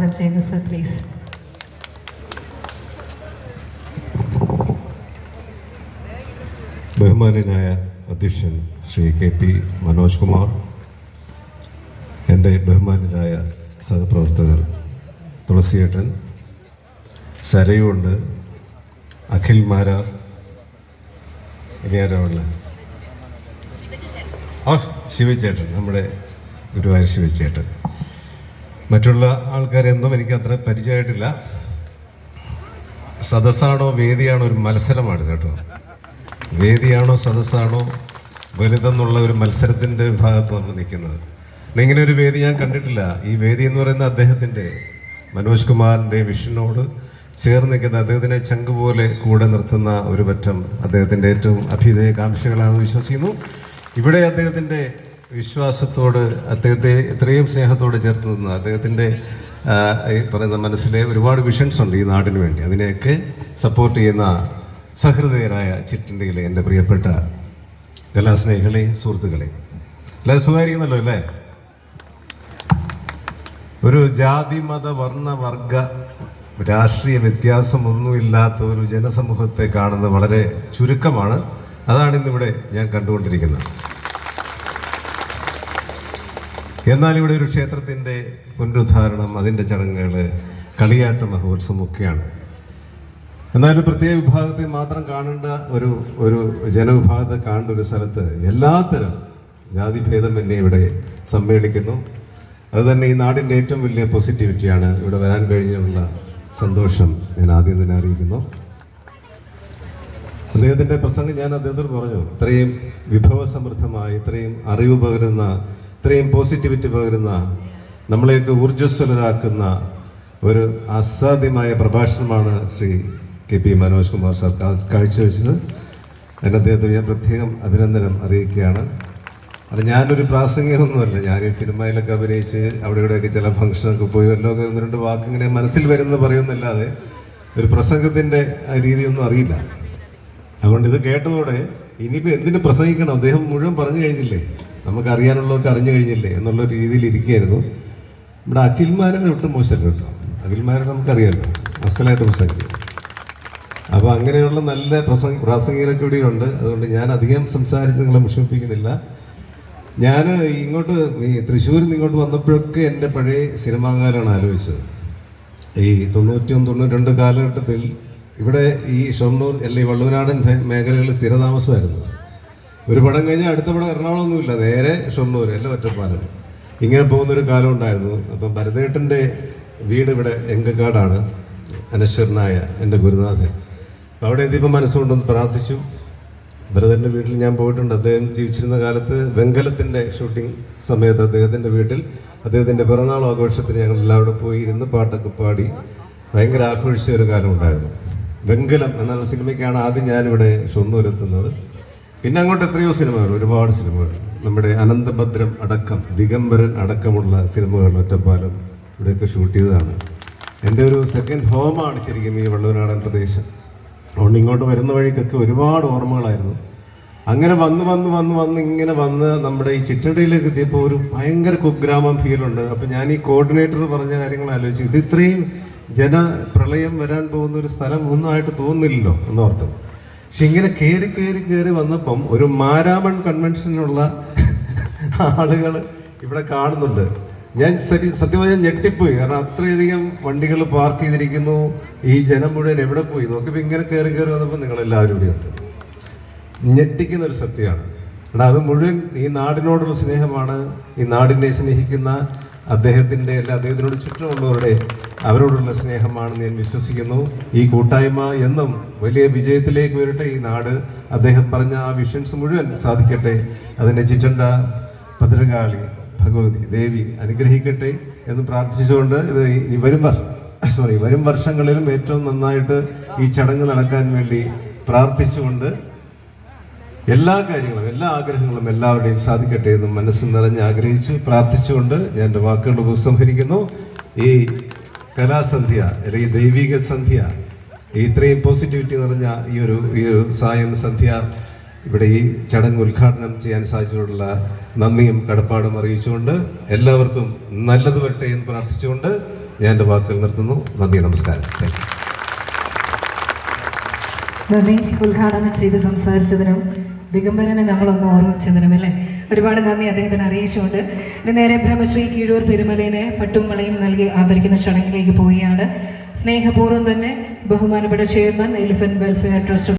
സ്വാഗതം ചെയ്യുന്നു sir, please. ബഹുമാനനായ അധ്യക്ഷൻ ശ്രീ KP മനോജ് കുമാർ, എൻ്റെ ബഹുമാനരായ സഹപ്രവർത്തകർ തുളസിയേട്ടൻ, സരയുണ്ട്, അഖിൽ മാരാർ, ഇനി ആരാളുള്ള ശിവചേട്ടൻ, നമ്മുടെ ഗുരുവായൂർ ശിവചേട്ടൻ. മറ്റുള്ള ആൾക്കാരെയൊന്നും എനിക്ക് അത്ര പരിചയമായിട്ടില്ല. സദസ്സാണോ വേദിയാണോ ഒരു മത്സരമാണ് കേട്ടോ. വേദിയാണോ സദസ്സാണോ വലുതെന്നുള്ള ഒരു മത്സരത്തിൻ്റെ ഭാഗത്ത് നമ്മൾ നിൽക്കുന്നത്. ഇങ്ങനെ ഒരു വേദി ഞാൻ കണ്ടിട്ടില്ല. ഈ വേദി എന്ന് പറയുന്ന അദ്ദേഹത്തിൻ്റെ, മനോജ് കുമാറിൻ്റെ വിഷനോട് ചേർന്ന് നിൽക്കുന്ന, അദ്ദേഹത്തിനെ ചങ്ക് പോലെ കൂടെ നിർത്തുന്ന ഒരു പറ്റം അദ്ദേഹത്തിൻ്റെ ഏറ്റവും അഭ്യുദയകാംക്ഷികളാണെന്ന് വിശ്വസിക്കുന്നു. ഇവിടെ അദ്ദേഹത്തിൻ്റെ വിശ്വാസത്തോട്, അദ്ദേഹത്തെ ഇത്രയും സ്നേഹത്തോടെ ചേർത്ത് നിന്ന് അദ്ദേഹത്തിൻ്റെ ഈ പറയുന്ന മനസ്സിലെ ഒരുപാട് വിഷൻസ് ഉണ്ട് ഈ നാടിന് വേണ്ടി. അതിനെയൊക്കെ സപ്പോർട്ട് ചെയ്യുന്ന സഹൃദയരായ ചിറ്റണ്ടിയിലെ എൻ്റെ പ്രിയപ്പെട്ട കലാസ്നേഹികളെ, സുഹൃത്തുക്കളെ, എല്ലാവരും സുഖമായിരിക്കുന്നല്ലോ അല്ലേ? ഒരു ജാതി മത വർണ്ണ വർഗ രാഷ്ട്രീയ വ്യത്യാസമൊന്നുമില്ലാത്ത ഒരു ജനസമൂഹത്തെ കാണുന്നത് വളരെ ചുരുക്കമാണ്. അതാണ് ഇന്നിവിടെ ഞാൻ കണ്ടുകൊണ്ടിരിക്കുന്നത്. എന്നാൽ ഇവിടെ ഒരു ക്ഷേത്രത്തിൻ്റെ പുനരുദ്ധാരണം, അതിൻ്റെ ചടങ്ങുകൾ, കളിയാട്ട മഹോത്സവം ഒക്കെയാണ്. എന്നാൽ ഒരു പ്രത്യേക വിഭാഗത്തെ മാത്രം കാണേണ്ട ഒരു ജനവിഭാഗത്തെ കാണേണ്ട ഒരു സ്ഥലത്ത് എല്ലാത്തരം ജാതിഭേദമന്യേ ഇവിടെ സമ്മേളിക്കുന്നു. അതുതന്നെ ഈ നാടിൻ്റെ ഏറ്റവും വലിയ പോസിറ്റിവിറ്റിയാണ്. ഇവിടെ വരാൻ കഴിഞ്ഞുള്ള സന്തോഷം ഞാൻ ആദ്യം തന്നെ അറിയിക്കുന്നു. അദ്ദേഹത്തിൻ്റെ പ്രസംഗം ഞാൻ അദ്ദേഹത്തോട് പറഞ്ഞു, ഇത്രയും വിഭവസമൃദ്ധമായ, ഇത്രയും അറിവ് പകരുന്ന, ഇത്രയും പോസിറ്റിവിറ്റി പകരുന്ന, നമ്മളെയൊക്കെ ഊർജ്ജസ്വലരാക്കുന്ന ഒരു അസാധ്യമായ പ്രഭാഷണമാണ് ശ്രീ KP മനോജ് കുമാർ സാർ കാഴ്ചവെച്ചത്. അതിന് അദ്ദേഹത്തിന് ഞാൻ പ്രത്യേകം അഭിനന്ദനം അറിയിക്കുകയാണ്. അത് ഞാനൊരു പ്രാസംഗികനൊന്നുമല്ല. ഞാൻ ഈ സിനിമയിലൊക്കെ അഭിനയിച്ച് അവിടെ ഇവിടെയൊക്കെ ചില ഫംഗ്ഷനൊക്കെ പോയി വല്ലതൊക്കെ ഒന്ന് രണ്ട് വാക്ക് ഇങ്ങനെ മനസ്സിൽ വരുന്നത് പറയുമെന്നല്ലാതെ ഒരു പ്രസംഗത്തിൻ്റെ രീതിയൊന്നും അറിയില്ല. അതുകൊണ്ട് ഇത് കേട്ടതോടെ ഇനിയിപ്പോൾ എന്തിനു പ്രസംഗിക്കണം, അദ്ദേഹം മുഴുവൻ പറഞ്ഞു കഴിഞ്ഞില്ലേ, നമുക്കറിയാനുള്ളതൊക്കെ അറിഞ്ഞു കഴിഞ്ഞില്ലേ എന്നുള്ളൊരു രീതിയിൽ ഇരിക്കുകയായിരുന്നു. നമ്മുടെ അഖിൽമാരനെ ഒട്ടും മോശമല്ല കേട്ടോ. അഖിൽമാരനെ നമുക്കറിയാമല്ലോ, അസലായിട്ട് പ്രസംഗിക്കും. അപ്പോൾ അങ്ങനെയുള്ള നല്ല പ്രാസംഗികരൊക്കെ ഇവിടെയുണ്ട്. അതുകൊണ്ട് ഞാൻ അധികം സംസാരിച്ച് നിങ്ങളെ മുഷിപ്പിക്കുന്നില്ല. ഞാൻ ഇങ്ങോട്ട് ഈ തൃശ്ശൂരിൽ നിന്ന് ഇങ്ങോട്ട് വന്നപ്പോഴൊക്കെ എൻ്റെ പഴയ സിനിമാകാലമാണ് ആലോചിച്ചത്. ഈ 91-92 കാലഘട്ടത്തിൽ ഇവിടെ ഈ ഷൊർണൂർ അല്ലെ വള്ളുവനാടൻ മേഖലകളിൽ സ്ഥിരതാമസമായിരുന്നു. ഒരു പടം കഴിഞ്ഞാൽ അടുത്ത പടം എറണാകുളമൊന്നുമില്ല, നേരെ ഷൊർണൂർ അല്ല ഒറ്റപ്പാലം, ഇങ്ങനെ പോകുന്നൊരു കാലം ഉണ്ടായിരുന്നു. അപ്പം ഭരതേട്ടൻ്റെ വീട് ഇവിടെ എങ്കക്കാടാണ്, അനശ്വരനായ എൻ്റെ ഗുരുനാഥൻ. അവിടെ എത്തിയപ്പോൾ മനസ്സുകൊണ്ടൊന്ന് പ്രാർത്ഥിച്ചു. ഭരതൻ്റെ വീട്ടിൽ ഞാൻ പോയിട്ടുണ്ട്. അദ്ദേഹം ജീവിച്ചിരുന്ന കാലത്ത് വെങ്കലത്തിൻ്റെ ഷൂട്ടിംഗ് സമയത്ത് അദ്ദേഹത്തിൻ്റെ വീട്ടിൽ അദ്ദേഹത്തിൻ്റെ പിറന്നാൾ ആഘോഷത്തിന് ഞങ്ങൾ എല്ലാവരും പോയി ഇരുന്ന് പാട്ടൊക്കെ പാടി ഭയങ്കര ആഘോഷിച്ച ഒരു കാലം ഉണ്ടായിരുന്നു. വെങ്കലം എന്നുള്ള സിനിമയ്ക്കാണ് ആദ്യം ഞാനിവിടെ ഷൊർണൂരെത്തുന്നത്. പിന്നെ അങ്ങോട്ട് എത്രയോ സിനിമകൾ, ഒരുപാട് സിനിമകൾ, നമ്മുടെ അനന്തഭദ്രം അടക്കം, ദിഗംബരൻ അടക്കമുള്ള സിനിമകൾ ഒറ്റപ്പാലം ഇവിടെയൊക്കെ ഷൂട്ട് ചെയ്തതാണ്. എൻ്റെ ഒരു സെക്കൻഡ് ഹോമാണ് ശരിക്കും ഈ വള്ളുവനാടൻ പ്രദേശം. അതുകൊണ്ട് ഇങ്ങോട്ട് വരുന്ന വഴിക്കൊക്കെ ഒരുപാട് ഓർമ്മകളായിരുന്നു. അങ്ങനെ വന്ന് ഇങ്ങനെ വന്ന് നമ്മുടെ ഈ ചിറ്റടിയിലേക്ക് എത്തിയപ്പോൾ ഒരു ഭയങ്കര കുഗ്രാമം ഫീലുണ്ട്. അപ്പം ഞാൻ ഈ കോർഡിനേറ്റർ പറഞ്ഞ കാര്യങ്ങൾ ആലോചിച്ചു, ഇത് ഇത്രയും ജനപ്രളയം വരാൻ പോകുന്ന ഒരു സ്ഥലം ഒന്നുമായിട്ട് തോന്നുന്നില്ലല്ലോ എന്നോർത്തു. പക്ഷെ ഇങ്ങനെ കയറി വന്നപ്പം ഒരു മാരാമൺ കൺവെൻഷനുള്ള ആളുകൾ ഇവിടെ കാണുന്നുണ്ട്. ഞാൻ സത്യം പറഞ്ഞാൽ ഞെട്ടിപ്പോയി. കാരണം അത്രയധികം വണ്ടികൾ പാർക്ക് ചെയ്തിരിക്കുന്നു. ഈ ജനം മുഴുവൻ എവിടെ പോയി നോക്കിയപ്പോൾ ഇങ്ങനെ കയറി വന്നപ്പോൾ നിങ്ങളെല്ലാവരും ഇവിടെയുണ്ട്. ഞെട്ടിക്കുന്ന ഒരു സത്യമാണ്. അത് മുഴുവൻ ഈ നാടിനോടുള്ള സ്നേഹമാണ്. ഈ നാടിനെ സ്നേഹിക്കുന്ന അദ്ദേഹത്തിൻ്റെ അദ്ദേഹത്തിനോട് ചുറ്റുമുള്ളവരുടെ അവരോടുള്ള സ്നേഹമാണെന്ന് ഞാൻ വിശ്വസിക്കുന്നു. ഈ കൂട്ടായ്മ എന്നും വലിയ വിജയത്തിലേക്ക് വരട്ടെ. ഈ നാട് അദ്ദേഹം പറഞ്ഞ ആ വിഷൻസ് മുഴുവൻ സാധിക്കട്ടെ. അതിൻ്റെ ചിറ്റണ്ട ഭദ്രകാളി ഭഗവതി ദേവി അനുഗ്രഹിക്കട്ടെ എന്ന് പ്രാർത്ഥിച്ചുകൊണ്ട് ഇത് വരും വർഷങ്ങളിലും ഏറ്റവും നന്നായിട്ട് ഈ ചടങ്ങ് നടക്കാൻ വേണ്ടി പ്രാർത്ഥിച്ചുകൊണ്ട് എല്ലാ കാര്യങ്ങളും, എല്ലാ ആഗ്രഹങ്ങളും എല്ലാവരുടെയും സാധിക്കട്ടെ എന്നും മനസ്സ് നിറഞ്ഞ് ആഗ്രഹിച്ചു പ്രാർത്ഥിച്ചുകൊണ്ട് ഞാൻ എൻ്റെ വാക്കുകൾ ഉപസംഹരിക്കുന്നു. ഈ കലാസന്ധ്യ അല്ലെങ്കിൽ ദൈവിക സന്ധ്യ, ഇത്രയും പോസിറ്റിവിറ്റി നിറഞ്ഞ ഈ ഒരു സായം സന്ധ്യ ഇവിടെ ഈ ചടങ്ങ് ഉദ്ഘാടനം ചെയ്യാൻ സാധിച്ചിട്ടുള്ള നന്ദിയും കടപ്പാടും അറിയിച്ചുകൊണ്ട് എല്ലാവർക്കും നല്ലത് വരട്ടെ എന്ന് പ്രാർത്ഥിച്ചുകൊണ്ട് ഞാൻ എൻ്റെ വാക്കുകൾ നിർത്തുന്നു. നന്ദി, നമസ്കാരം. Thank you. നന്ദി. ഉദ്ഘാടനം ചെയ്ത് സംസാരിച്ചതിനും ദിഗംബരനെ നമ്മളൊന്ന് ഓർമ്മിച്ചതിനും അല്ലേ, ഒരുപാട് നന്ദി അദ്ദേഹത്തിന് അറിയിച്ചുകൊണ്ട് ഇനി നേരെ ബ്രഹ്മശ്രീ കീഴൂർ പെരുമലേനെ പട്ടും വളയും നൽകി ആദരിക്കുന്ന ചടങ്ങിലേക്ക് പോവുകയാണ്. സ്നേഹപൂർവ്വം തന്നെ ബഹുമാനപ്പെട്ട ചെയർമാൻ എലിഫന്റ് വെൽഫെയർ ട്രസ്റ്റ്